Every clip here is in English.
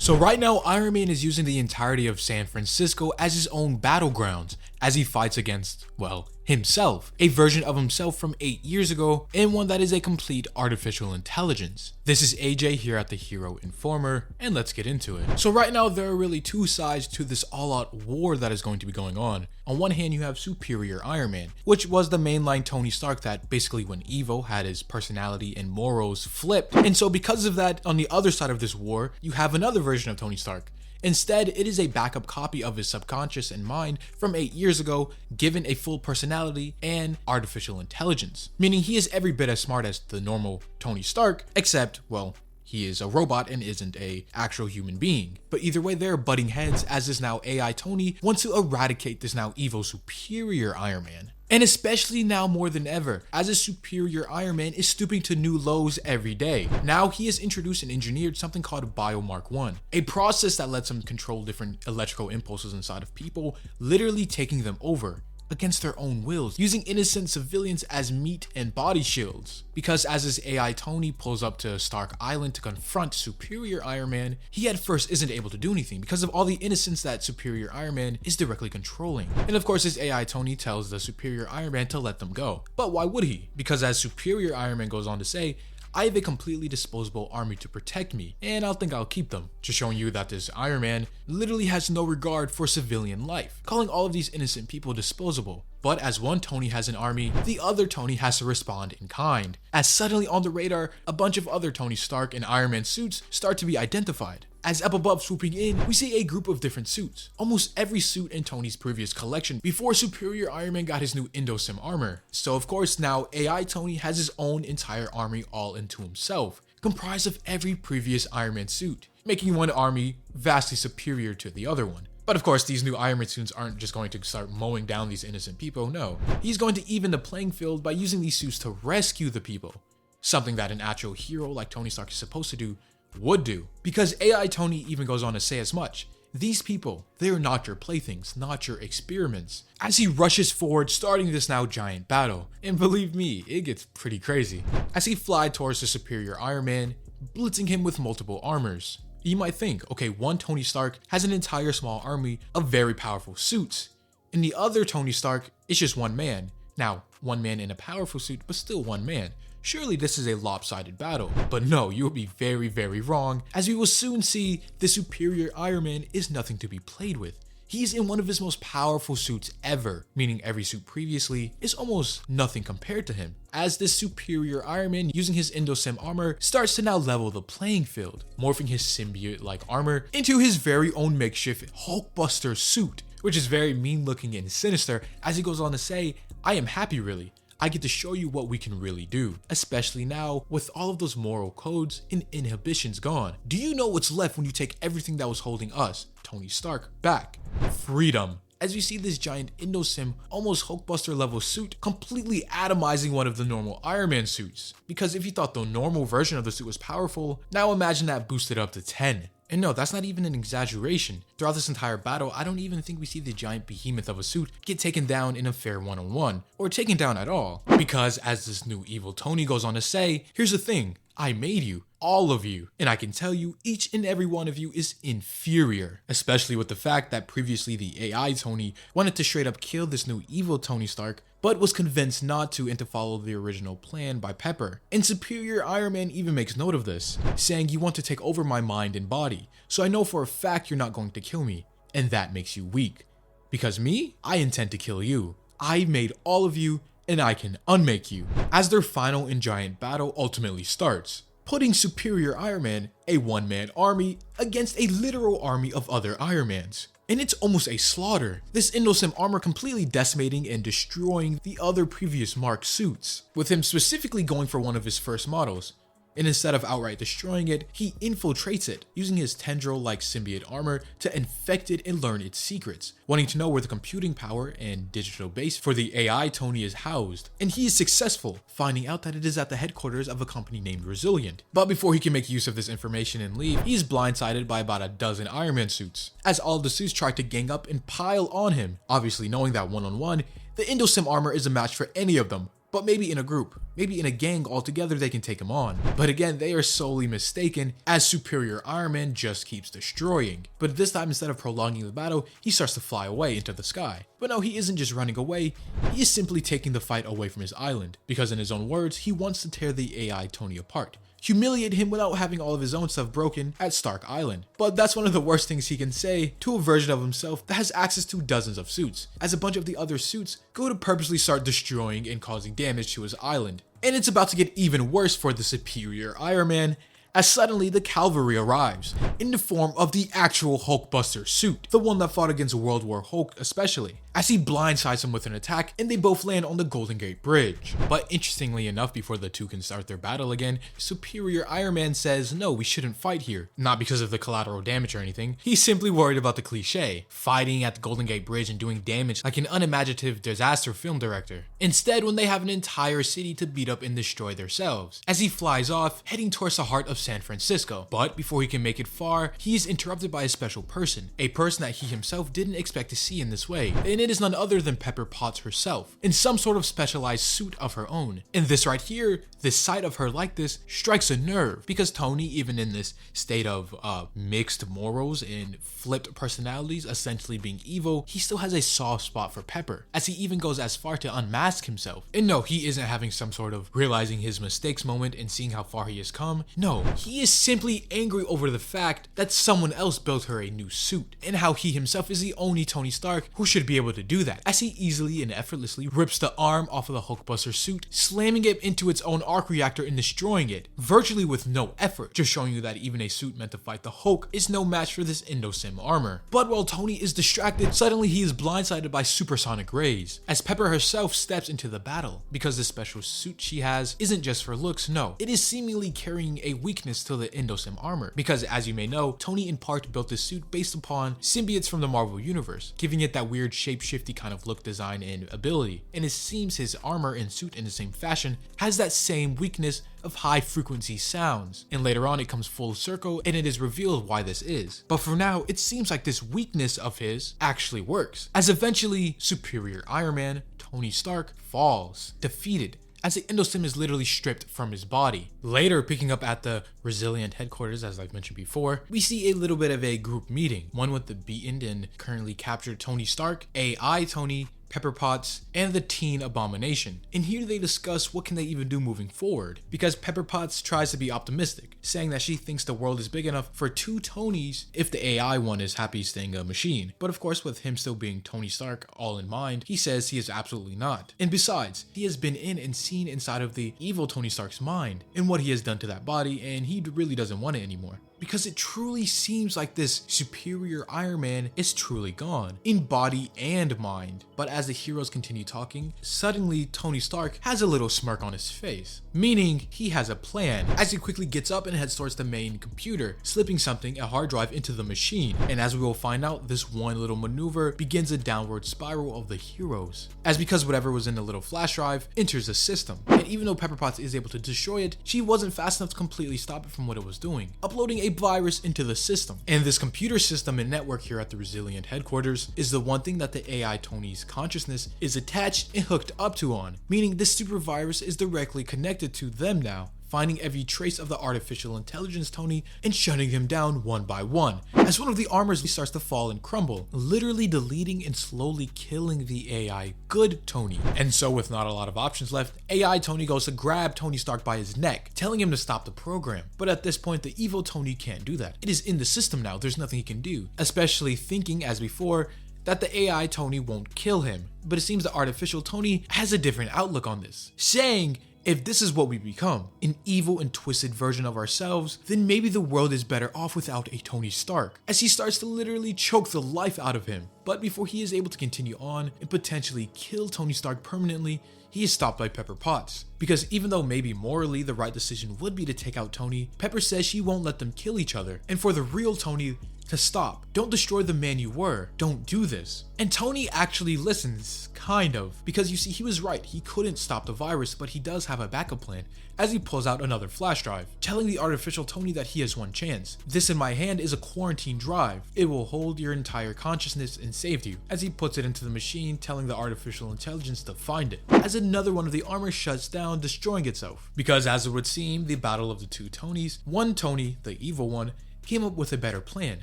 So right now, Iron Man is using the entirety of San Francisco as his own battlegrounds as he fights against, well, himself, a version of himself from 8 years ago, and one that is a complete artificial intelligence. This is AJ here at the Hero Informer, and let's get into it. So right now, there are really two sides to this all-out war that is going to be going on. On one hand, you have Superior Iron Man, which was the mainline Tony Stark that basically went evil, had his personality and morals flipped. And so because of that, on the other side of this war, you have another version of Tony Stark. Instead, it is a backup copy of his subconscious and mind from 8 years ago, given a full personality and artificial intelligence. Meaning he is every bit as smart as the normal Tony Stark, except, well, he is a robot and isn't a actual human being. But either way, they're butting heads as this now AI Tony wants to eradicate this now evil Superior Iron Man. And especially now more than ever, as a Superior Iron Man is stooping to new lows every day. Now he has introduced and engineered something called Biomark 1, a process that lets him control different electrical impulses inside of people, literally taking them over against their own wills, using innocent civilians as meat and body shields. Because as his AI Tony pulls up to Stark Island to confront Superior Iron Man, he at first isn't able to do anything because of all the innocence that Superior Iron Man is directly controlling. And of course, his AI Tony tells the Superior Iron Man to let them go. But why would he? Because as Superior Iron Man goes on to say, I have a completely disposable army to protect me, and I'll keep them. Just showing you that this Iron Man literally has no regard for civilian life, calling all of these innocent people disposable. But as one Tony has an army, the other Tony has to respond in kind. As suddenly on the radar, a bunch of other Tony Stark and Iron Man suits start to be identified. As up above swooping in, we see a group of different suits. Almost every suit in Tony's previous collection before Superior Iron Man got his new Indosim armor. So of course now AI Tony has his own entire army all into himself, comprised of every previous Iron Man suit, making one army vastly superior to the other one. But of course, these new Iron Man suits aren't just going to start mowing down these innocent people, no. He's going to even the playing field by using these suits to rescue the people. Something that an actual hero like Tony Stark is supposed to do would do. Because AI Tony even goes on to say as much. These people, they are not your playthings, not your experiments. As he rushes forward, starting this now giant battle. And believe me, it gets pretty crazy. As he flies towards the Superior Iron Man, blitzing him with multiple armors. You might think, okay, one Tony Stark has an entire small army of very powerful suits, and the other Tony Stark is just one man. Now, one man in a powerful suit, but still one man. Surely this is a lopsided battle. But no, you will be very, very wrong, as we will soon see the Superior Iron Man is nothing to be played with. He's in one of his most powerful suits ever, meaning every suit previously is almost nothing compared to him. As this Superior Iron Man using his Indosim armor starts to now level the playing field, morphing his symbiote-like armor into his very own makeshift Hulkbuster suit, which is very mean looking and sinister, as he goes on to say, I am happy really. I get to show you what we can really do, especially now with all of those moral codes and inhibitions gone. Do you know what's left when you take everything that was holding us, Tony Stark, back? Freedom. As we see this giant Indosim, almost Hulkbuster level suit completely atomizing one of the normal Iron Man suits. Because if you thought the normal version of the suit was powerful, now imagine that boosted up to 10. And no, that's not even an exaggeration. Throughout this entire battle, I don't even think we see the giant behemoth of a suit get taken down in a fair one-on-one, or taken down at all. Because as this new evil Tony goes on to say, here's the thing, I made you, all of you, and I can tell you each and every one of you is inferior. Especially with the fact that previously the AI Tony wanted to straight up kill this new evil Tony Stark, but was convinced not to and to follow the original plan by Pepper. And Superior Iron Man even makes note of this, saying you want to take over my mind and body, so I know for a fact you're not going to kill me, and that makes you weak. Because me, I intend to kill you. I made all of you, and I can unmake you. As their final and giant battle ultimately starts, putting Superior Iron Man, a one-man army, against a literal army of other Iron Mans. And it's almost a slaughter, this Indosim armor completely decimating and destroying the other previous Mark suits, with him specifically going for one of his first models. And instead of outright destroying it, he infiltrates it, using his tendril-like symbiote armor to infect it and learn its secrets, wanting to know where the computing power and digital base for the AI Tony is housed. And he is successful, finding out that it is at the headquarters of a company named Resilient. But before he can make use of this information and leave, he is blindsided by about a dozen Iron Man suits, as all of the suits try to gang up and pile on him, obviously knowing that one-on-one, the Indosim armor is a match for any of them, but maybe in a group, maybe in a gang altogether they can take him on. But again, they are solely mistaken, as Superior Iron Man just keeps destroying. But this time, instead of prolonging the battle, he starts to fly away into the sky. But no, he isn't just running away, he is simply taking the fight away from his island, because in his own words, he wants to tear the AI Tony apart, humiliate him without having all of his own stuff broken at Stark Island. But that's one of the worst things he can say to a version of himself that has access to dozens of suits, as a bunch of the other suits go to purposely start destroying and causing damage to his island. And it's about to get even worse for the Superior Iron Man, as suddenly the cavalry arrives, in the form of the actual Hulkbuster suit, the one that fought against World War Hulk especially, as he blindsides him with an attack and they both land on the Golden Gate Bridge. But interestingly enough, before the two can start their battle again, Superior Iron Man says no, we shouldn't fight here, not because of the collateral damage or anything, he's simply worried about the cliche, fighting at the Golden Gate Bridge and doing damage like an unimaginative disaster film director. Instead, when they have an entire city to beat up and destroy themselves, as he flies off, heading towards the heart of San Francisco. But before he can make it far, he is interrupted by a special person, a person that he himself didn't expect to see in this way, and it is none other than Pepper Potts herself, in some sort of specialized suit of her own. And this right here, the sight of her like this strikes a nerve, because Tony, even in this state of mixed morals and flipped personalities, essentially being evil, he still has a soft spot for Pepper, as he even goes as far to unmask himself. And no, he isn't having some sort of realizing his mistakes moment and seeing how far he has come. No, he is simply angry over the fact that someone else built her a new suit, and how he himself is the only Tony Stark who should be able to do that, as he easily and effortlessly rips the arm off of the Hulkbuster suit, slamming it into its own arc reactor and destroying it, virtually with no effort, just showing you that even a suit meant to fight the Hulk is no match for this Endosim armor. But while Tony is distracted, suddenly he is blindsided by supersonic rays, as Pepper herself steps into the battle, because the special suit she has isn't just for looks, no, it is seemingly carrying a weakness to the Endosim armor, because as you may know, Tony in part built this suit based upon symbiotes from the Marvel Universe, giving it that weird shape-shifty kind of look, design, and ability, and it seems his armor and suit in the same fashion has that same weakness of high frequency sounds, and later on it comes full circle and it is revealed why this is. But for now, it seems like this weakness of his actually works, as eventually Superior Iron Man, Tony Stark, falls, defeated, as the Endosim is literally stripped from his body. Later, picking up at the Resilient headquarters, as I've mentioned before, we see a little bit of a group meeting, one with the beaten and currently captured Tony Stark, AI Tony, Pepper Potts, and the Teen Abomination. And here they discuss what can they even do moving forward, because Pepper Potts tries to be optimistic, saying that she thinks the world is big enough for two Tonys if the AI one is happy staying a machine. But of course, with him still being Tony Stark all in mind, he says he is absolutely not. And besides, he has been in and seen inside of the evil Tony Stark's mind and what he has done to that body, and he really doesn't want it anymore. Because it truly seems like this Superior Iron Man is truly gone, in body and mind. But as the heroes continue talking, suddenly Tony Stark has a little smirk on his face, meaning he has a plan, as he quickly gets up and heads towards the main computer, slipping something, a hard drive, into the machine. And as we will find out, this one little maneuver begins a downward spiral of the heroes, as because whatever was in the little flash drive enters the system. And even though Pepper Potts is able to destroy it, she wasn't fast enough to completely stop it from what it was doing, uploading a virus into the system. And this computer system and network here at the Resilient headquarters is the one thing that the AI Tony's consciousness is attached and hooked up to on, meaning this super virus is directly connected to them now, finding every trace of the artificial intelligence Tony and shutting him down one by one, as one of the armors starts to fall and crumble, literally deleting and slowly killing the AI good Tony. And so with not a lot of options left, AI Tony goes to grab Tony Stark by his neck, telling him to stop the program. But at this point, the evil Tony can't do that. It is in the system now, there's nothing he can do, especially thinking, as before, that the AI Tony won't kill him. But it seems the artificial Tony has a different outlook on this, saying, if this is what we become, an evil and twisted version of ourselves, then maybe the world is better off without a Tony Stark, as he starts to literally choke the life out of him. But before he is able to continue on and potentially kill Tony Stark permanently, he is stopped by Pepper Potts. Because even though maybe morally the right decision would be to take out Tony, Pepper says she won't let them kill each other, and for the real Tony, to stop. Don't destroy the man you were. Don't do this. And Tony actually listens, kind of, because you see, he was right. He couldn't stop the virus, but he does have a backup plan as he pulls out another flash drive, telling the artificial Tony that he has one chance. This in my hand is a quarantine drive. It will hold your entire consciousness and save you, as he puts it into the machine, telling the artificial intelligence to find it, as another one of the armor shuts down, destroying itself. Because as it would seem, the battle of the two Tonys, one Tony, the evil one, came up with a better plan,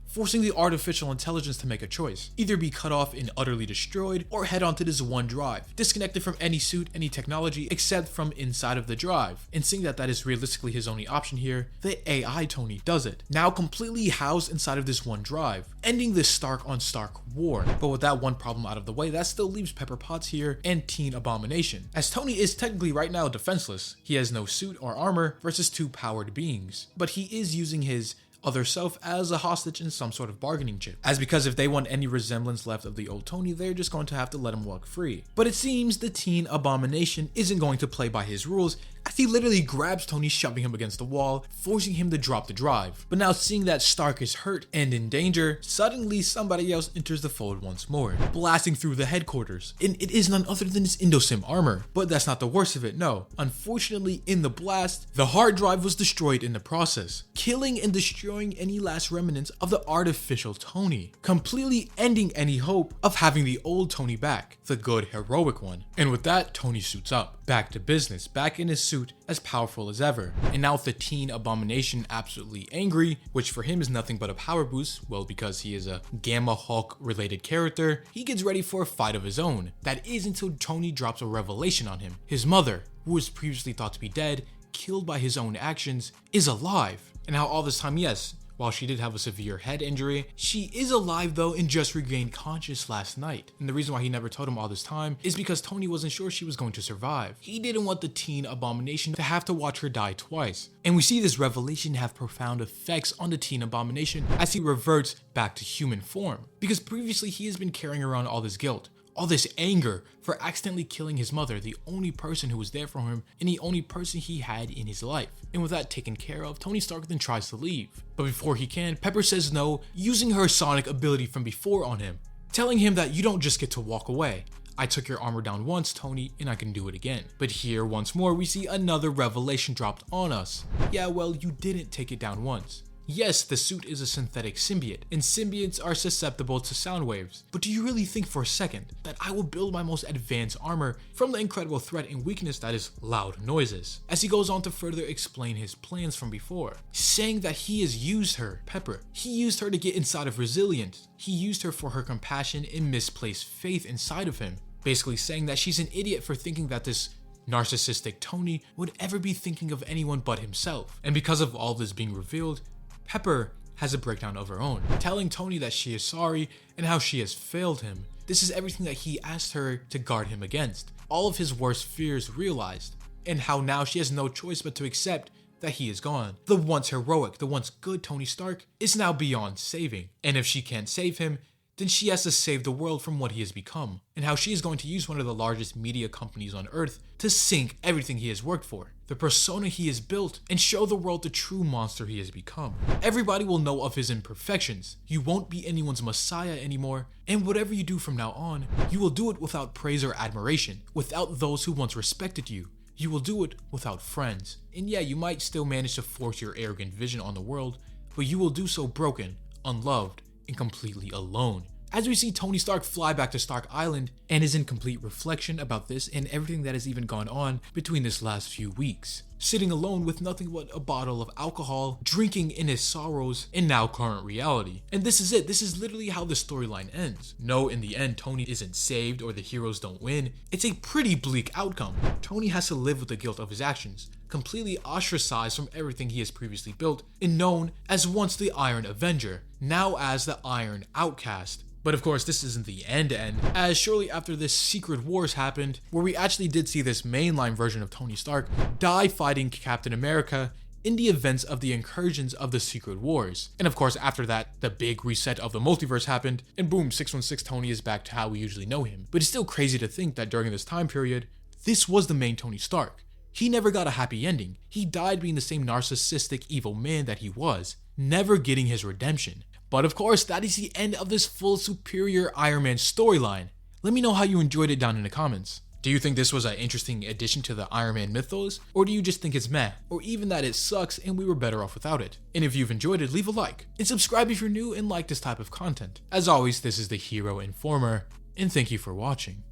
forcing the artificial intelligence to make a choice, either be cut off and utterly destroyed, or head onto this one drive, disconnected from any suit, any technology, except from inside of the drive. And seeing that that is realistically his only option here, the AI Tony does it, now completely housed inside of this one drive, ending this Stark on Stark war. But with that one problem out of the way, that still leaves Pepper Potts here and Teen Abomination, as Tony is technically right now defenseless. He has no suit or armor versus two powered beings, but he is using his other self as a hostage in some sort of bargaining chip, as because if they want any resemblance left of the old Tony, they're just going to have to let him walk free. But it seems the Teen Abomination isn't going to play by his rules, as he literally grabs Tony, shoving him against the wall, forcing him to drop the drive. But now seeing that Stark is hurt and in danger, suddenly somebody else enters the fold once more, blasting through the headquarters. And it is none other than his Indosim armor. But that's not the worst of it, no. Unfortunately, in the blast, the hard drive was destroyed in the process, killing and destroying any last remnants of the artificial Tony, completely ending any hope of having the old Tony back, the good heroic one. And with that, Tony suits up, back to business, back in his suit, as powerful as ever. And now with the Teen Abomination absolutely angry, which for him is nothing but a power boost, well, because he is a Gamma Hulk related character, he gets ready for a fight of his own. That is until Tony drops a revelation on him. His mother, who was previously thought to be dead, killed by his own actions, is alive. And how all this time, yes, while she did have a severe head injury, she is alive though and just regained conscious last night. And the reason why he never told him all this time is because Tony wasn't sure she was going to survive. He didn't want the Teen Abomination to have to watch her die twice. And we see this revelation have profound effects on the Teen Abomination as he reverts back to human form. Because previously he has been carrying around all this guilt, all this anger for accidentally killing his mother, the only person who was there for him and the only person he had in his life. And with that taken care of, Tony Stark then tries to leave. But before he can, Pepper says no, using her sonic ability from before on him, telling him that you don't just get to walk away. I took your armor down once, Tony, and I can do it again. But here, once more, we see another revelation dropped on us. Yeah, well, you didn't take it down once. Yes, the suit is a synthetic symbiote, and symbiotes are susceptible to sound waves, but do you really think for a second that I will build my most advanced armor from the incredible threat and weakness that is loud noises? As he goes on to further explain his plans from before, saying that he has used her, Pepper. He used her to get inside of Resilience. He used her for her compassion and misplaced faith inside of him, basically saying that she's an idiot for thinking that this narcissistic Tony would ever be thinking of anyone but himself. And because of all this being revealed, Pepper has a breakdown of her own, telling Tony that she is sorry and how she has failed him. This is everything that he asked her to guard him against, all of his worst fears realized, and how now she has no choice but to accept that he is gone. The once heroic, the once good Tony Stark is now beyond saving, and if she can't save him, then she has to save the world from what he has become, and how she is going to use one of the largest media companies on Earth to sink everything he has worked for, the persona he has built, and show the world the true monster he has become. Everybody will know of his imperfections. You won't be anyone's messiah anymore, and whatever you do from now on, you will do it without praise or admiration, without those who once respected you. You will do it without friends. And yeah, you might still manage to force your arrogant vision on the world, but you will do so broken, unloved, and completely alone. As we see Tony Stark fly back to Stark Island and is in complete reflection about this and everything that has even gone on between this last few weeks, sitting alone with nothing but a bottle of alcohol, drinking in his sorrows and now current reality. And this is it. This is literally how the storyline ends. No, in the end, Tony isn't saved or the heroes don't win. It's a pretty bleak outcome. Tony has to live with the guilt of his actions, completely ostracized from everything he has previously built and known as once the Iron Avenger, now as the Iron Outcast. But of course, this isn't the end, as shortly after this Secret Wars happened, where we actually did see this mainline version of Tony Stark die fighting Captain America in the events of the incursions of the Secret Wars. And of course, after that, the big reset of the multiverse happened, and boom, 616 Tony is back to how we usually know him. But it's still crazy to think that during this time period, this was the main Tony Stark. He never got a happy ending. He died being the same narcissistic evil man that he was, never getting his redemption. But of course, that is the end of this full superior Iron Man storyline. Let me know how you enjoyed it down in the comments. Do you think this was an interesting addition to the Iron Man mythos? Or do you just think it's meh? Or even that it sucks and we were better off without it? And if you've enjoyed it, leave a like. And subscribe if you're new and like this type of content. As always, this is the Hero Informer, and thank you for watching.